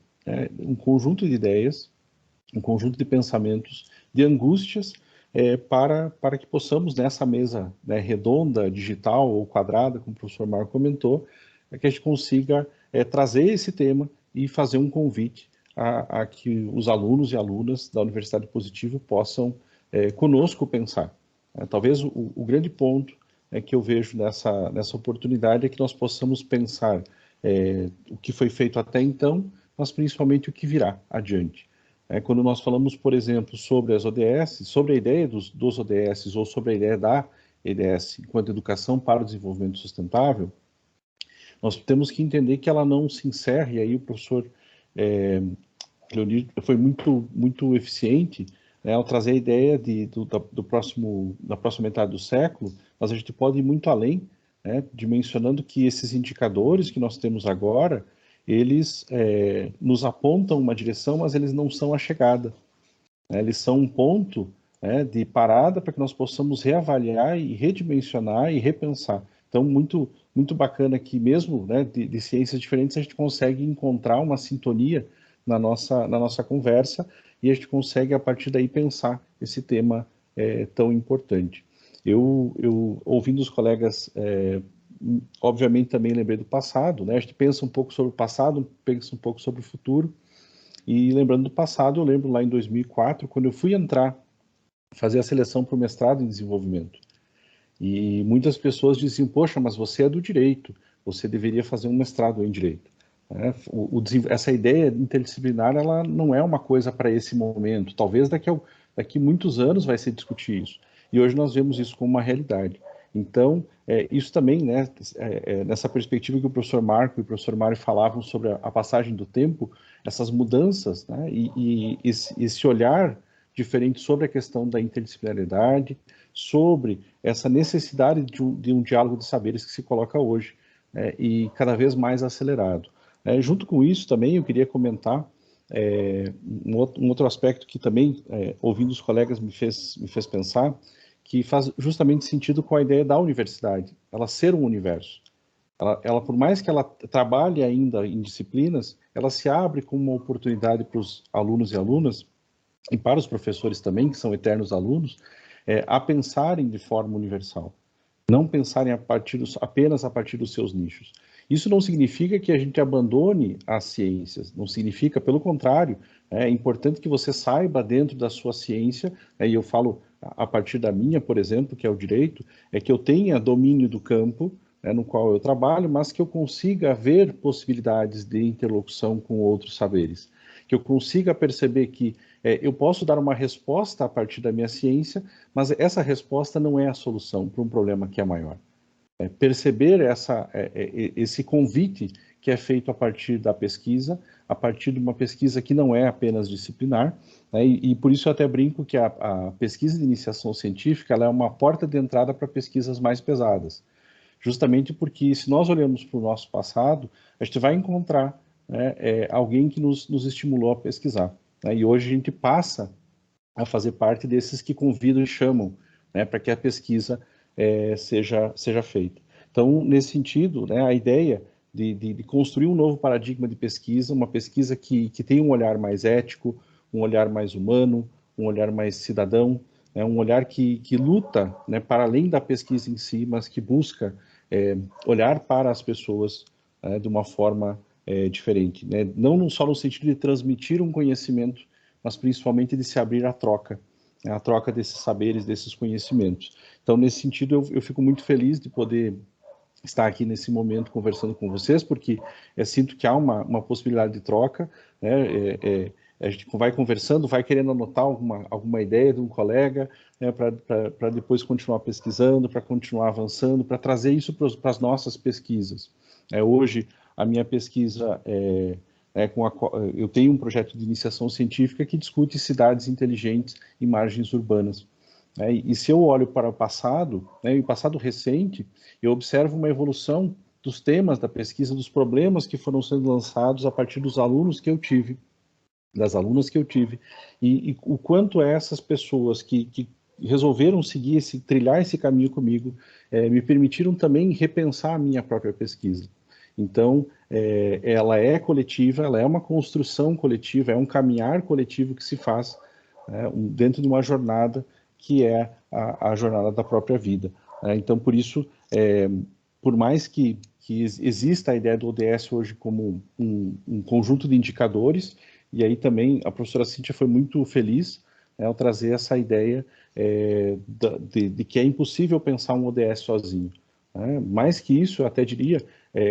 um conjunto de ideias, um conjunto de pensamentos, de angústias, para que possamos, nessa mesa redonda, digital ou quadrada, como o professor Marco comentou, que a gente consiga trazer esse tema e fazer um convite a que os alunos e alunas da Universidade Positivo possam conosco pensar. Talvez o grande ponto que eu vejo nessa oportunidade é que nós possamos pensar o que foi feito até então, mas principalmente o que virá adiante. Quando nós falamos, por exemplo, sobre as ODS, sobre a ideia dos ODS ou sobre a ideia da EDS enquanto educação para o desenvolvimento sustentável, nós temos que entender que ela não se encerra, e aí o professor Leonir foi muito eficiente ao trazer a ideia da próxima metade do século, mas a gente pode ir muito além, dimensionando que esses indicadores que nós temos agora, eles nos apontam uma direção, mas eles não são a chegada. Eles são um ponto de parada para que nós possamos reavaliar e redimensionar e repensar. Então, muito bacana que mesmo de ciências diferentes a gente consegue encontrar uma sintonia na nossa conversa e a gente consegue, a partir daí, pensar esse tema tão importante. Eu ouvindo os colegas, obviamente também lembrei do passado, a gente pensa um pouco sobre o passado, pensa um pouco sobre o futuro, e lembrando do passado, eu lembro lá em 2004, quando eu fui fazer a seleção para o mestrado em desenvolvimento. E muitas pessoas diziam, poxa, mas você é do direito, você deveria fazer um mestrado em direito. Essa ideia interdisciplinar, ela não é uma coisa para esse momento, talvez daqui muitos anos vai se discutir isso. E hoje nós vemos isso como uma realidade. Então, isso também, nessa perspectiva que o professor Marco e o professor Mário falavam sobre a passagem do tempo, essas mudanças, e esse olhar diferente sobre a questão da interdisciplinaridade, sobre essa necessidade de um diálogo de saberes que se coloca hoje, e cada vez mais acelerado. Junto com isso também eu queria comentar um outro aspecto que também, ouvindo os colegas, me fez pensar, que faz justamente sentido com a ideia da universidade, ela ser um universo. Ela, por mais que ela trabalhe ainda em disciplinas, ela se abre como uma oportunidade para os alunos e alunas, e para os professores também, que são eternos alunos, a pensarem de forma universal. Não pensarem apenas a partir dos seus nichos. Isso não significa que a gente abandone as ciências, não significa, pelo contrário, é importante que você saiba dentro da sua ciência, e eu falo a partir da minha, por exemplo, que é o direito, que eu tenha domínio do campo no qual eu trabalho, mas que eu consiga ver possibilidades de interlocução com outros saberes, que eu consiga perceber que eu posso dar uma resposta a partir da minha ciência, mas essa resposta não é a solução para um problema que é maior. Perceber esse convite que é feito a partir da pesquisa, a partir de uma pesquisa que não é apenas disciplinar, né? E por isso eu até brinco que a pesquisa de iniciação científica ela é uma porta de entrada para pesquisas mais pesadas, justamente porque se nós olhamos para o nosso passado, a gente vai encontrar, né, alguém que nos estimulou a pesquisar, né? E hoje a gente passa a fazer parte desses que convidam e chamam, né, para que a pesquisa seja feita. Então, nesse sentido, né, a ideia de construir um novo paradigma de pesquisa, uma pesquisa que tem um olhar mais ético, um olhar mais humano, um olhar mais cidadão, né, um olhar que luta, né, para além da pesquisa em si, mas que busca olhar para as pessoas, né, de uma forma diferente, né? Não só no sentido de transmitir um conhecimento, mas principalmente de se abrir à troca, né, a troca desses saberes, desses conhecimentos. Então, nesse sentido, eu fico muito feliz de poder estar aqui nesse momento conversando com vocês, porque sinto que há uma possibilidade de troca, né? A gente vai conversando, vai querendo anotar alguma ideia de um colega, né, para depois continuar pesquisando, para continuar avançando, para trazer isso para as nossas pesquisas. Hoje, a minha pesquisa eu tenho um projeto de iniciação científica que discute cidades inteligentes e margens urbanas. E se eu olho para o passado, né, em passado recente, eu observo uma evolução dos temas da pesquisa, dos problemas que foram sendo lançados a partir dos alunos que eu tive, das alunas que eu tive, e o quanto essas pessoas que resolveram trilhar esse caminho comigo, me permitiram também repensar a minha própria pesquisa. Então, ela é coletiva, ela é uma construção coletiva, é um caminhar coletivo que se faz dentro de uma jornada que é a jornada da própria vida. Então, por isso, por mais que exista a ideia do ODS hoje como um conjunto de indicadores, e aí também a professora Cíntia foi muito feliz, né, ao trazer essa ideia de que é impossível pensar um ODS sozinho. Mais que isso, eu até diria,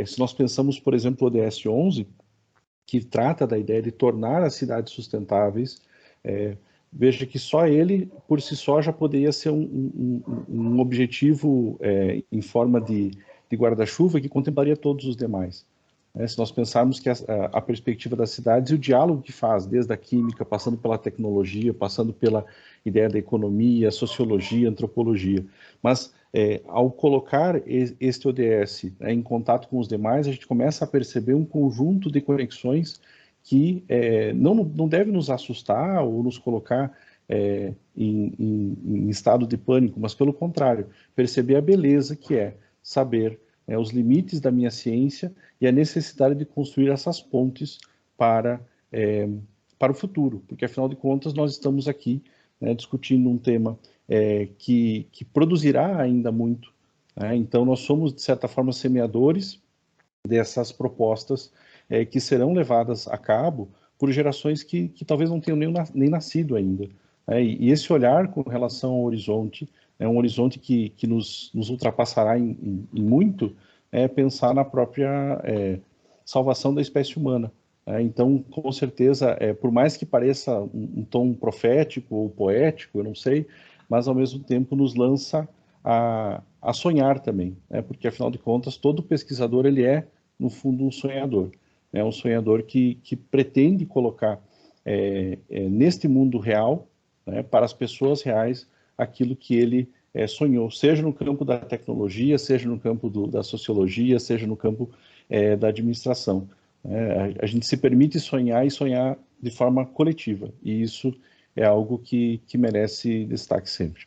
se nós pensamos, por exemplo, o ODS 11, que trata da ideia de tornar as cidades sustentáveis, veja que só ele, por si só, já poderia ser um objetivo em forma de guarda-chuva que contemplaria todos os demais. Se nós pensarmos que a perspectiva das cidades e o diálogo que faz, desde a química, passando pela tecnologia, passando pela ideia da economia, sociologia, antropologia. Mas, ao colocar este ODS em contato com os demais, a gente começa a perceber um conjunto de conexões que não deve nos assustar ou nos colocar em estado de pânico, mas pelo contrário, perceber a beleza que é saber os limites da minha ciência e a necessidade de construir essas pontes para o futuro, porque afinal de contas nós estamos aqui, né, discutindo um tema que produzirá ainda muito, né? Então nós somos de certa forma semeadores dessas propostas que serão levadas a cabo por gerações que talvez não tenham nem nascido ainda. E esse olhar com relação ao horizonte, é um horizonte que nos ultrapassará em muito, pensar na própria salvação da espécie humana. Então, com certeza, por mais que pareça um tom profético ou poético, eu não sei, mas ao mesmo tempo nos lança a sonhar também, porque afinal de contas, todo pesquisador ele é, no fundo, um sonhador. Um sonhador que pretende colocar neste mundo real, para as pessoas reais, aquilo que ele sonhou, seja no campo da tecnologia, seja no campo da sociologia, seja no campo da administração. A gente se permite sonhar e sonhar de forma coletiva, e isso é algo que merece destaque sempre.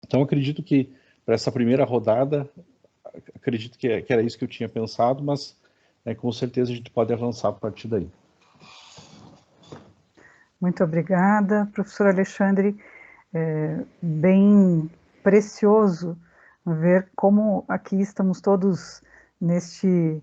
Então, acredito que para essa primeira rodada, acredito que era isso que eu tinha pensado, mas com certeza a gente pode avançar a partir daí. Muito obrigada, professor Alexandre. Bem precioso ver como aqui estamos todos neste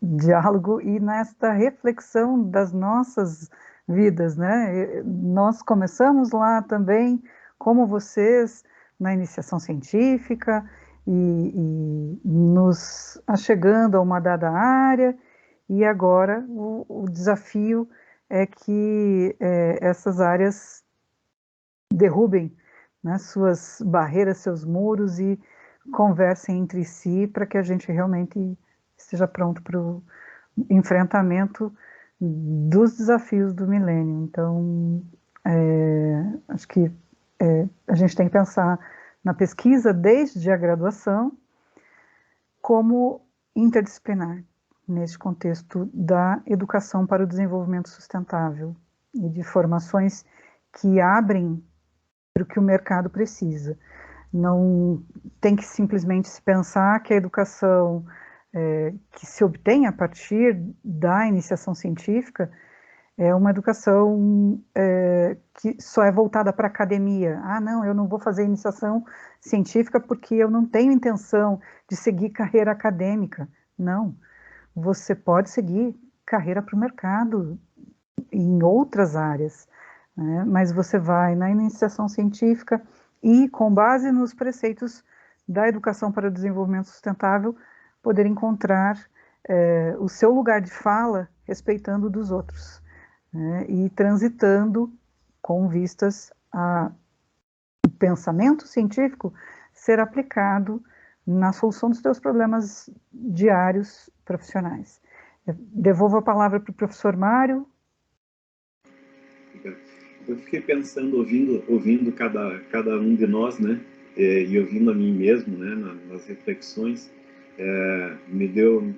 diálogo e nesta reflexão das nossas vidas, né? Nós começamos lá também, como vocês, na iniciação científica e nos achegando a uma dada área, e agora o desafio é que essas áreas derrubem, né, suas barreiras, seus muros e conversem entre si para que a gente realmente esteja pronto para o enfrentamento dos desafios do milênio. Então, acho que a gente tem que pensar na pesquisa desde a graduação como interdisciplinar, nesse contexto da educação para o desenvolvimento sustentável e de formações que abrem para o que o mercado precisa. Não tem que simplesmente se pensar que a educação que se obtém a partir da iniciação científica é uma educação que só é voltada para a academia. Ah, não, eu não vou fazer iniciação científica porque eu não tenho intenção de seguir carreira acadêmica. Não, você pode seguir carreira para o mercado em outras áreas, né? Mas você vai na iniciação científica e, com base nos preceitos da educação para o desenvolvimento sustentável, poder encontrar o seu lugar de fala respeitando o dos outros, né? E transitando com vistas ao pensamento científico ser aplicado na solução dos seus problemas diários profissionais. Eu devolvo a palavra para o professor Mário. Eu fiquei pensando, ouvindo cada um de nós, né, e ouvindo a mim mesmo, né, nas reflexões, me veio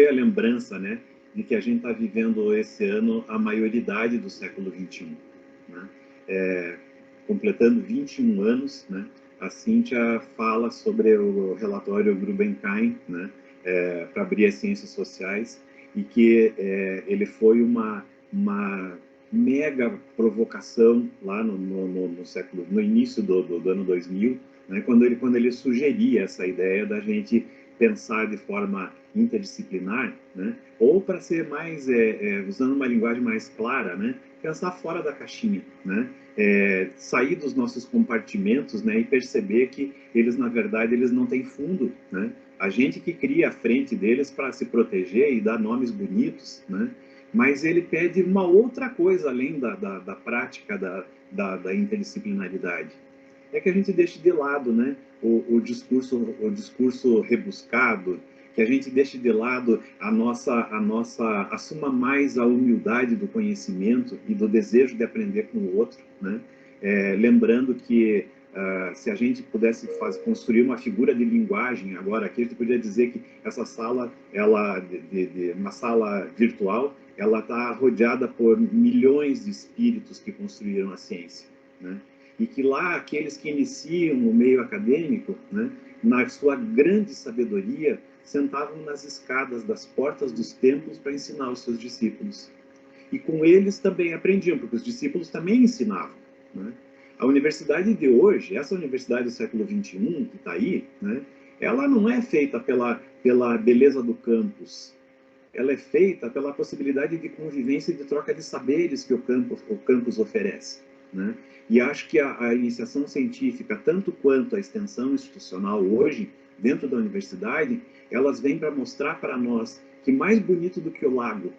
a lembrança, né, de que a gente está vivendo esse ano a maioridade do século XXI, né, completando 21 anos, né. A Cíntia fala sobre o relatório Gulbenkian, né, para abrir as ciências sociais, e que ele foi uma mega provocação lá no início do ano 2000, né, quando ele sugeria essa ideia da gente pensar de forma interdisciplinar, né, ou para ser mais, usando uma linguagem mais clara, né, pensar fora da caixinha, né, sair dos nossos compartimentos, né, e perceber que eles, na verdade, eles não têm fundo, né, a gente que cria a frente deles para se proteger e dar nomes bonitos, né, mas ele pede uma outra coisa além da prática da interdisciplinaridade. É que a gente deixe de lado, né, o discurso rebuscado, que a gente deixe de lado assuma mais a humildade do conhecimento e do desejo de aprender com o outro, né? Lembrando que se a gente pudesse construir uma figura de linguagem agora aqui, a gente poderia dizer que essa sala, uma sala virtual, ela está rodeada por milhões de espíritos que construíram a ciência, né? E que lá, aqueles que iniciam o meio acadêmico, né, na sua grande sabedoria, sentavam nas escadas das portas dos templos para ensinar os seus discípulos. E com eles também aprendiam, porque os discípulos também ensinavam, né? A universidade de hoje, essa universidade do século XXI, que está aí, né, ela não é feita pela beleza do campus, ela é feita pela possibilidade de convivência e de troca de saberes que o campus oferece, né? E acho que a iniciação científica, tanto quanto a extensão institucional hoje, dentro da universidade, elas vêm para mostrar para nós que mais bonito do que o lago,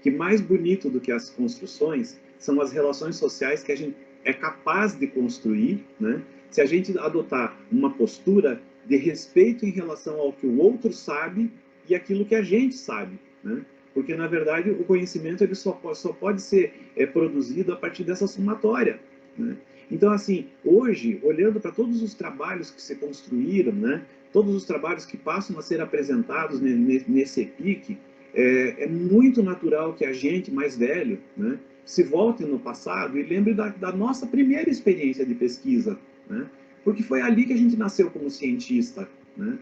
que mais bonito do que as construções, são as relações sociais que a gente é capaz de construir, né, se a gente adotar uma postura de respeito em relação ao que o outro sabe e aquilo que a gente sabe, né? Porque, na verdade, o conhecimento ele só pode ser produzido a partir dessa somatória, né? Então, assim, hoje, olhando para todos os trabalhos que se construíram, né, todos os trabalhos que passam a ser apresentados nesse EPIC, é muito natural que a gente mais velho, né, se volte no passado e lembre da nossa primeira experiência de pesquisa, né, porque foi ali que a gente nasceu como cientista, né?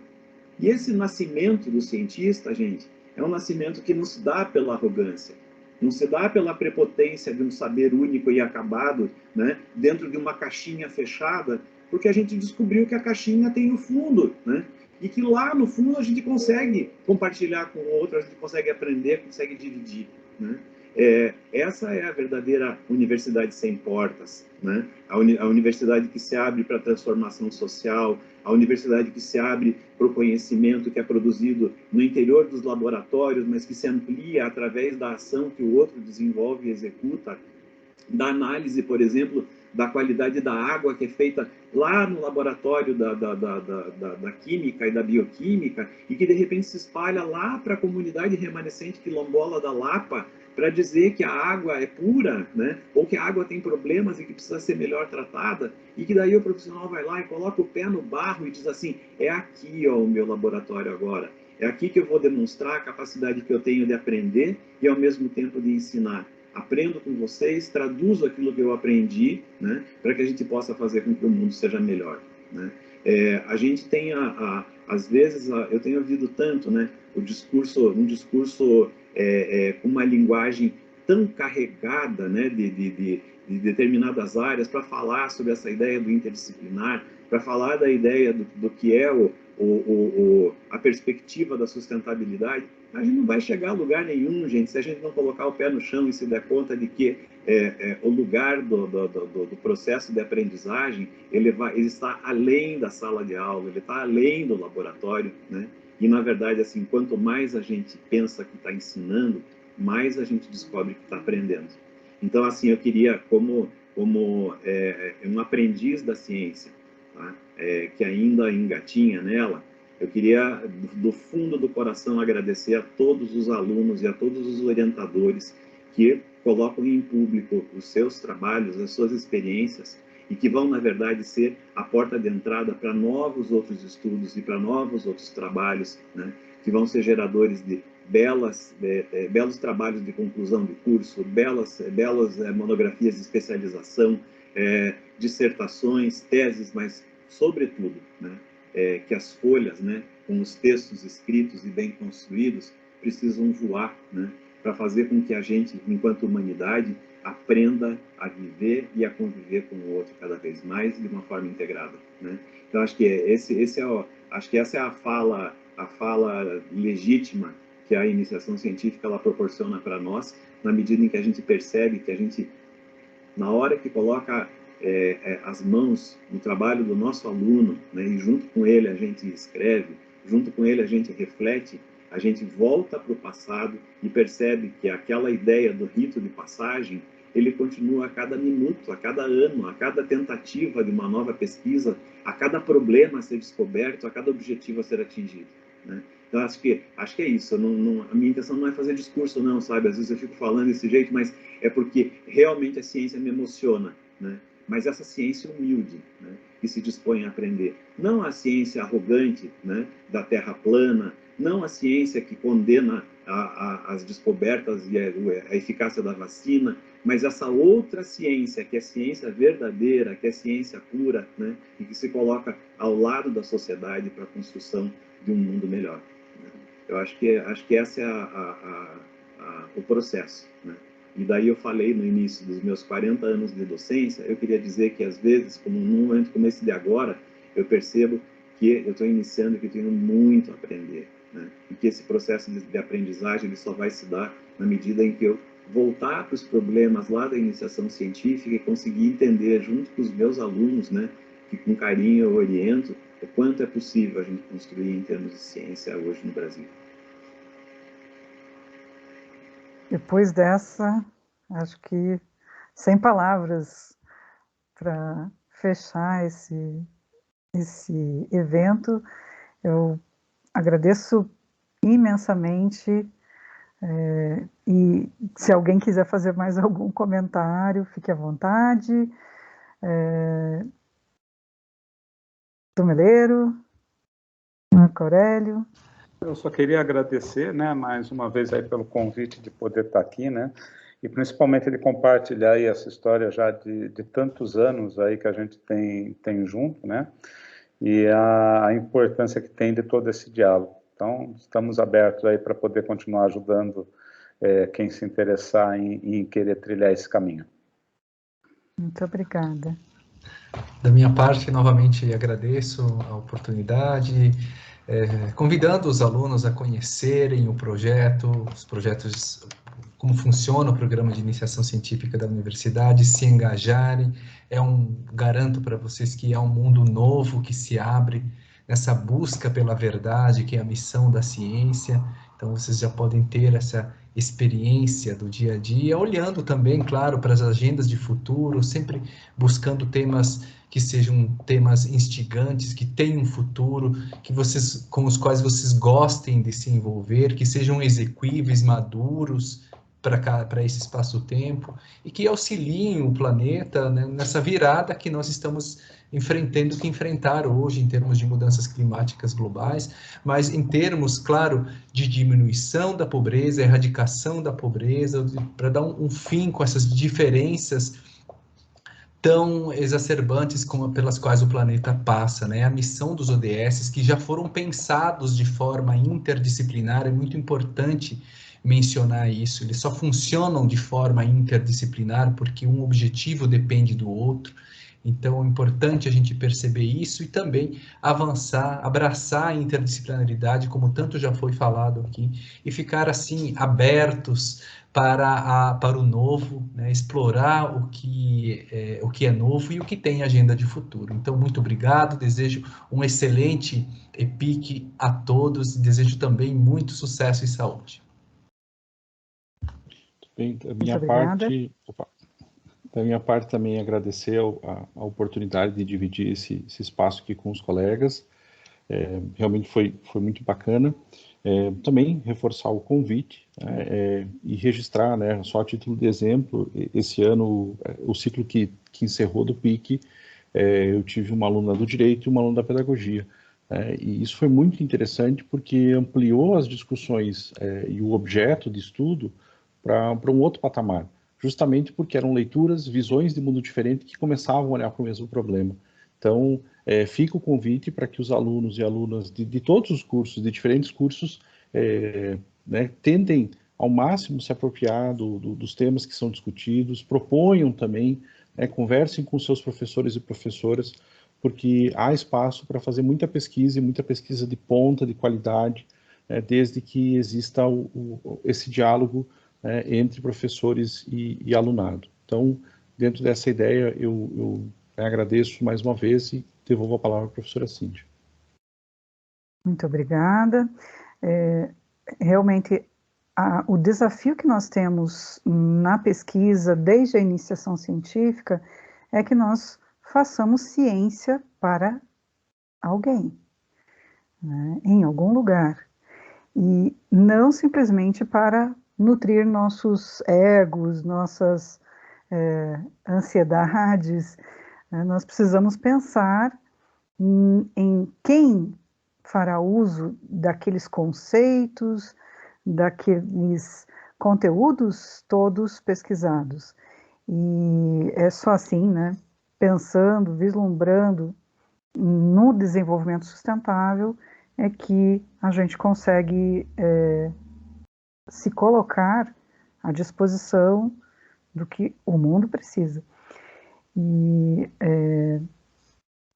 E esse nascimento do cientista, gente, é um nascimento que não se dá pela arrogância, não se dá pela prepotência de um saber único e acabado, né, dentro de uma caixinha fechada, porque a gente descobriu que a caixinha tem o fundo, né, e que lá no fundo a gente consegue compartilhar com o outro, a gente consegue aprender, consegue dividir, né? Essa é a verdadeira universidade sem portas, né? A universidade que se abre para a transformação social, a universidade que se abre para o conhecimento que é produzido no interior dos laboratórios, mas que se amplia através da ação que o outro desenvolve e executa, da análise, por exemplo, da qualidade da água que é feita lá no laboratório da química e da bioquímica, e que de repente se espalha lá para a comunidade remanescente quilombola da Lapa, para dizer que a água é pura, né? Ou que a água tem problemas e que precisa ser melhor tratada, e que daí o profissional vai lá e coloca o pé no barro e diz assim, é aqui, ó, o meu laboratório agora, é aqui que eu vou demonstrar a capacidade que eu tenho de aprender e ao mesmo tempo de ensinar. Aprendo com vocês, traduzo aquilo que eu aprendi, né, para que a gente possa fazer com que o mundo seja melhor, né? A gente tem, às vezes, eu tenho ouvido tanto, né, um discurso com uma linguagem tão carregada, né, de determinadas áreas, para falar sobre essa ideia do interdisciplinar, para falar da ideia do que é a perspectiva da sustentabilidade. A gente não vai chegar a lugar nenhum, gente, se a gente não colocar o pé no chão e se der conta de que o lugar do processo de aprendizagem, ele está além da sala de aula, ele está além do laboratório, né? E, na verdade, assim, quanto mais a gente pensa que está ensinando, mais a gente descobre que está aprendendo. Então, assim, eu queria, como um aprendiz da ciência, tá? Que ainda engatinha nela, eu queria, do fundo do coração, agradecer a todos os alunos e a todos os orientadores que colocam em público os seus trabalhos, as suas experiências, e que vão, na verdade, ser a porta de entrada para novos outros estudos e para novos outros trabalhos, né? Que vão ser geradores de belos trabalhos de conclusão de curso, belas monografias de especialização, dissertações, teses, mas, sobretudo, né, que as folhas, né, com os textos escritos e bem construídos, precisam voar, né, para fazer com que a gente, enquanto humanidade, aprenda a viver e a conviver com o outro cada vez mais de uma forma integrada, né? Então, acho que essa é a fala legítima que a iniciação científica ela proporciona para nós, na medida em que a gente percebe que a gente, na hora que coloca as mãos no trabalho do nosso aluno, né, e junto com ele a gente escreve, junto com ele a gente reflete, a gente volta para o passado e percebe que aquela ideia do rito de passagem, ele continua a cada minuto, a cada ano, a cada tentativa de uma nova pesquisa, a cada problema a ser descoberto, a cada objetivo a ser atingido, né? Então, acho que é isso. A minha intenção não é fazer discurso, não, sabe? Às vezes eu fico falando desse jeito, mas é porque realmente a ciência me emociona, né? Mas essa ciência humilde, né, que se dispõe a aprender. Não a ciência arrogante, né, da terra plana, não a ciência que condena as descobertas e a eficácia da vacina, mas essa outra ciência, que é ciência verdadeira, que é ciência pura, né, e que se coloca ao lado da sociedade para a construção de um mundo melhor, né? Eu acho que esse é o processo, né? E daí eu falei no início dos meus 40 anos de docência, eu queria dizer que às vezes, como num momento como esse de agora, eu percebo que eu estou iniciando e que eu tenho muito a aprender, né? E que esse processo de aprendizagem ele só vai se dar na medida em que eu voltar para os problemas lá da iniciação científica e conseguir entender junto com os meus alunos, né, que com carinho eu oriento, o quanto é possível a gente construir em termos de ciência hoje no Brasil. Depois dessa, acho que sem palavras para fechar esse evento. Eu agradeço imensamente e se alguém quiser fazer mais algum comentário, fique à vontade. Tumeleiro, Marco Aurélio. Eu só queria agradecer, né, mais uma vez aí pelo convite de poder estar aqui, né, e principalmente de compartilhar aí essa história já de tantos anos aí que a gente tem junto, né, e a importância que tem de todo esse diálogo. Então, estamos abertos aí para poder continuar ajudando quem se interessar em querer trilhar esse caminho. Muito obrigada. Da minha parte, novamente agradeço a oportunidade, convidando os alunos a conhecerem o projeto, os projetos, como funciona o programa de iniciação científica da universidade, se engajarem. Garanto para vocês que é um mundo novo que se abre nessa busca pela verdade, que é a missão da ciência. Então, vocês já podem ter essa experiência do dia a dia, olhando também, claro, para as agendas de futuro, sempre buscando temas que sejam temas instigantes, que tenham um futuro, com os quais vocês gostem de se envolver, que sejam exequíveis, maduros para esse espaço-tempo, e que auxiliem o planeta, né, nessa virada que nós estamos tendo que enfrentar hoje em termos de mudanças climáticas globais, mas em termos, claro, de diminuição da pobreza, erradicação da pobreza, para dar um fim com essas diferenças tão exacerbantes pelas quais o planeta passa, né? A missão dos ODS, que já foram pensados de forma interdisciplinar, é muito importante mencionar isso. Eles só funcionam de forma interdisciplinar porque um objetivo depende do outro. Então, é importante a gente perceber isso e também avançar, abraçar a interdisciplinaridade, como tanto já foi falado aqui, e ficar, assim, abertos para o novo, né? Explorar o que é novo e o que tem agenda de futuro. Então, muito obrigado, desejo um excelente EPIC a todos e desejo também muito sucesso e saúde. Bem, da minha parte também agradecer a oportunidade de dividir esse espaço aqui com os colegas. Realmente foi muito bacana. Também reforçar o convite, e registrar, né, só a título de exemplo, esse ano, o ciclo que encerrou do PIC, eu tive uma aluna do Direito e uma aluna da Pedagogia. E isso foi muito interessante porque ampliou as discussões e o objeto de estudo para um outro patamar, justamente porque eram leituras, visões de mundo diferente que começavam a olhar para o mesmo problema. Então, fica o convite para que os alunos e alunas de todos os cursos, de diferentes cursos, né, tentem ao máximo se apropriar dos temas que são discutidos, proponham também, né, conversem com seus professores e professoras, porque há espaço para fazer muita pesquisa, e muita pesquisa de ponta, de qualidade, desde que exista esse diálogo, entre professores e alunado. Então, dentro dessa ideia, eu agradeço mais uma vez e devolvo a palavra à professora Cíntia. Muito obrigada. Realmente, o desafio que nós temos na pesquisa, desde a iniciação científica, é que nós façamos ciência para alguém, né, em algum lugar, e não simplesmente para nutrir nossos egos, nossas ansiedades. Nós precisamos pensar em quem fará uso daqueles conceitos, daqueles conteúdos todos pesquisados. E é só assim, né, pensando, vislumbrando no desenvolvimento sustentável, é que a gente consegue se colocar à disposição do que o mundo precisa. E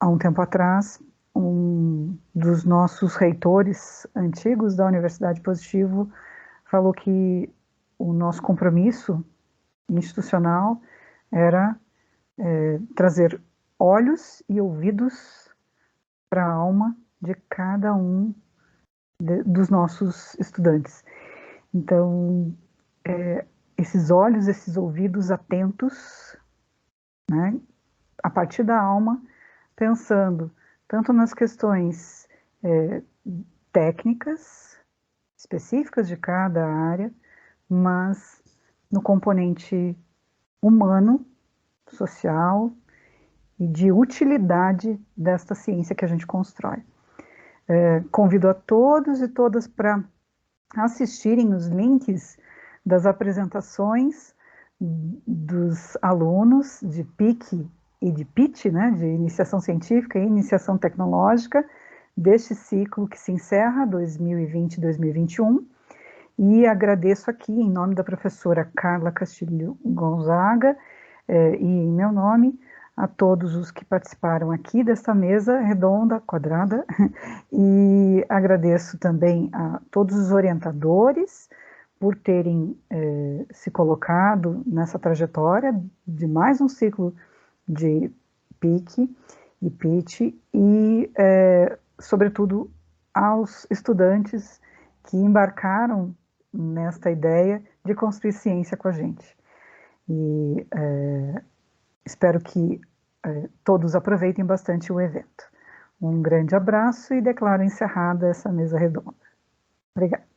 há um tempo atrás, um dos nossos reitores antigos da Universidade Positivo falou que o nosso compromisso institucional era trazer olhos e ouvidos para a alma de cada um dos nossos estudantes. Então, esses olhos, esses ouvidos atentos, né, a partir da alma, pensando tanto nas questões técnicas, específicas de cada área, mas no componente humano, social e de utilidade desta ciência que a gente constrói. Convido a todos e todas para assistirem os links das apresentações dos alunos de PIC e de PIT, né, de Iniciação Científica e Iniciação Tecnológica, deste ciclo que se encerra 2020-2021, e agradeço aqui, em nome da professora Carla Castilho Gonzaga, e em meu nome, a todos os que participaram aqui desta mesa redonda, quadrada, e agradeço também a todos os orientadores por terem se colocado nessa trajetória de mais um ciclo de PIC e PIT, e, sobretudo, aos estudantes que embarcaram nesta ideia de construir ciência com a gente. E espero que todos aproveitem bastante o evento. Um grande abraço e declaro encerrada essa mesa redonda. Obrigada.